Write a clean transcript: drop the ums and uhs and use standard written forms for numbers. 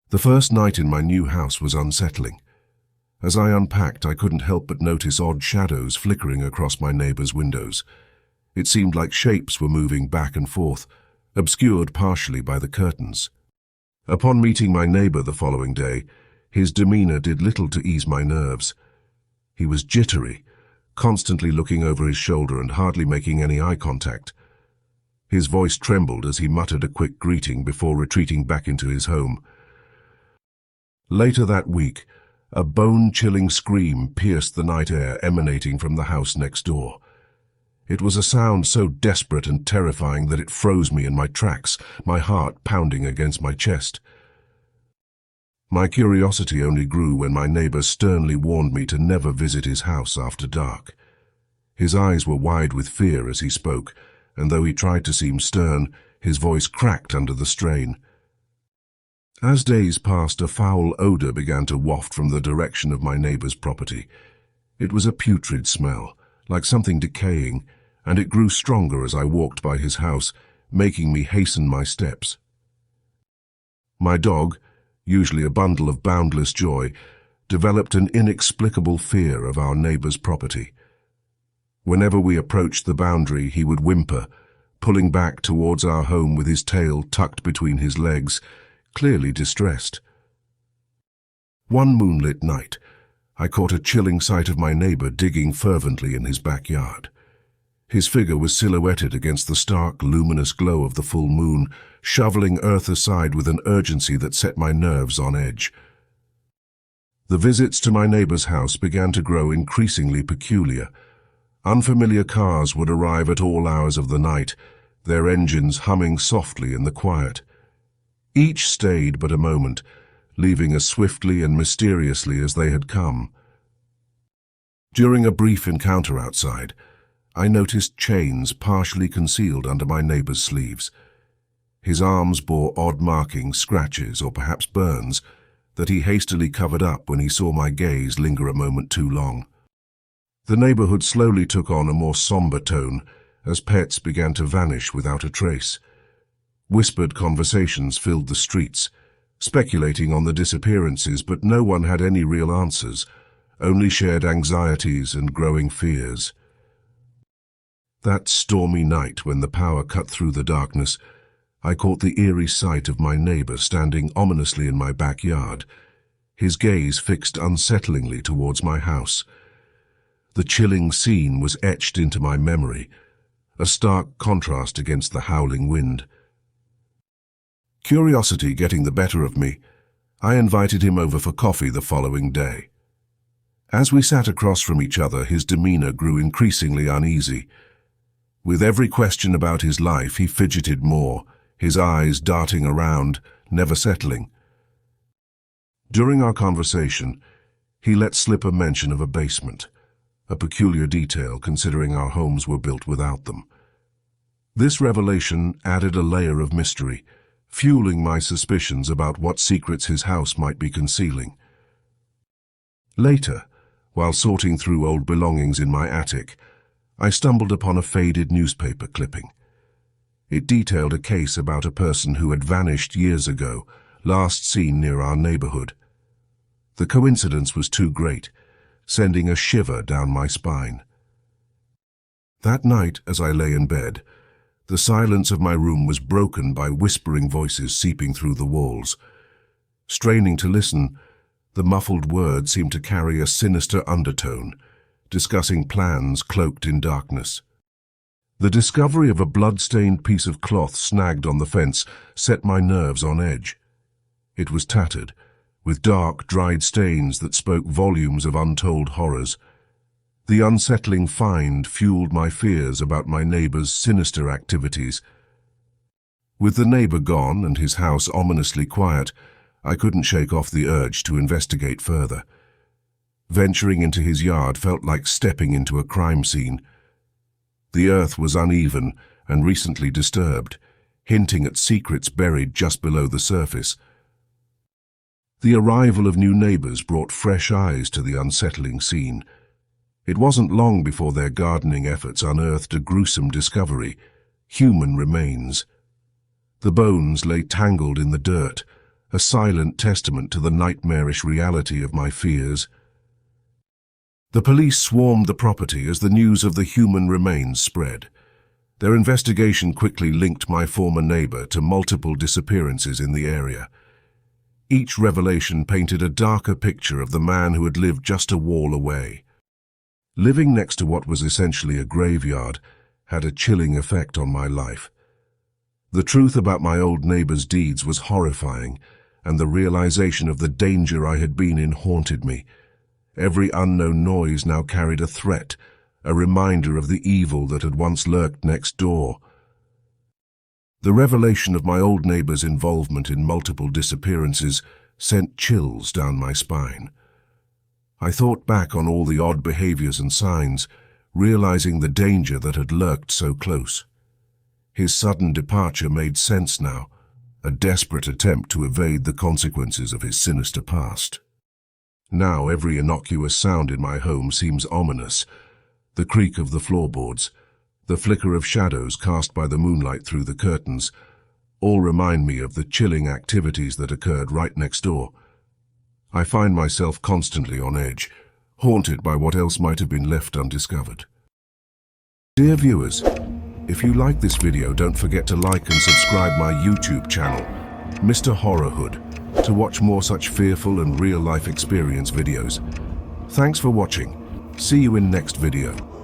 The first night in my new house was unsettling. As I unpacked, I couldn't help but notice odd shadows flickering across my neighbor's windows. It seemed like shapes were moving back and forth, obscured partially by the curtains. Upon meeting my neighbor the following day, his demeanor did little to ease my nerves. He was jittery, constantly looking over his shoulder and hardly making any eye contact. His voice trembled as he muttered a quick greeting before retreating back into his home. Later that week, a bone-chilling scream pierced the night air emanating from the house next door. It was a sound so desperate and terrifying that it froze me in my tracks, my heart pounding against my chest. My curiosity only grew when my neighbor sternly warned me to never visit his house after dark. His eyes were wide with fear as he spoke, and though he tried to seem stern, his voice cracked under the strain. As days passed, a foul odor began to waft from the direction of my neighbor's property. It was a putrid smell, like something decaying, and it grew stronger as I walked by his house, making me hasten my steps. My dog, usually a bundle of boundless joy, developed an inexplicable fear of our neighbor's property. Whenever we approached the boundary, he would whimper, pulling back towards our home with his tail tucked between his legs, clearly distressed. One moonlit night, I caught a chilling sight of my neighbor digging fervently in his backyard. His figure was silhouetted against the stark, luminous glow of the full moon, shoveling earth aside with an urgency that set my nerves on edge. The visits to my neighbor's house began to grow increasingly peculiar. Unfamiliar cars would arrive at all hours of the night, their engines humming softly in the quiet. Each stayed but a moment, leaving as swiftly and mysteriously as they had come. During a brief encounter outside, I noticed chains partially concealed under my neighbor's sleeves. His arms bore odd markings, scratches, or perhaps burns, that he hastily covered up when he saw my gaze linger a moment too long. The neighborhood slowly took on a more somber tone as pets began to vanish without a trace. Whispered conversations filled the streets, speculating on the disappearances, but no one had any real answers, only shared anxieties and growing fears. That stormy night, when the power cut through the darkness, I caught the eerie sight of my neighbor standing ominously in my backyard, his gaze fixed unsettlingly towards my house. The chilling scene was etched into my memory, a stark contrast against the howling wind. Curiosity getting the better of me, I invited him over for coffee the following day. As we sat across from each other, his demeanor grew increasingly uneasy. With every question about his life, he fidgeted more, his eyes darting around, never settling. During our conversation, he let slip a mention of a basement, a peculiar detail considering our homes were built without them. This revelation added a layer of mystery, fueling my suspicions about what secrets his house might be concealing. Later, while sorting through old belongings in my attic, I stumbled upon a faded newspaper clipping. It detailed a case about a person who had vanished years ago, last seen near our neighborhood. The coincidence was too great, sending a shiver down my spine. That night, as I lay in bed, the silence of my room was broken by whispering voices seeping through the walls. Straining to listen, the muffled words seemed to carry a sinister undertone, discussing plans cloaked in darkness. The discovery of a blood-stained piece of cloth snagged on the fence set my nerves on edge. It was tattered, with dark, dried stains that spoke volumes of untold horrors. The unsettling find fueled my fears about my neighbor's sinister activities. With the neighbor gone and his house ominously quiet, I couldn't shake off the urge to investigate further. Venturing into his yard felt like stepping into a crime scene. The earth was uneven and recently disturbed, hinting at secrets buried just below the surface. The arrival of new neighbors brought fresh eyes to the unsettling scene. It wasn't long before their gardening efforts unearthed a gruesome discovery: human remains. The bones lay tangled in the dirt, a silent testament to the nightmarish reality of my fears. The police swarmed the property as the news of the human remains spread. Their investigation quickly linked my former neighbor to multiple disappearances in the area. Each revelation painted a darker picture of the man who had lived just a wall away. Living next to what was essentially a graveyard had a chilling effect on my life. The truth about my old neighbor's deeds was horrifying, and the realization of the danger I had been in haunted me. Every unknown noise now carried a threat, a reminder of the evil that had once lurked next door. The revelation of my old neighbor's involvement in multiple disappearances sent chills down my spine. I thought back on all the odd behaviors and signs, realizing the danger that had lurked so close. His sudden departure made sense now, a desperate attempt to evade the consequences of his sinister past. Now every innocuous sound in my home seems ominous. The creak of the floorboards, the flicker of shadows cast by the moonlight through the curtains, all remind me of the chilling activities that occurred right next door. I find myself constantly on edge, haunted by what else might have been left undiscovered. Dear viewers, if you like this video, don't forget to like and subscribe my YouTube channel, Mr. Horrorhood, to watch more such fearful and real-life experience videos. Thanks for watching. See you in next video.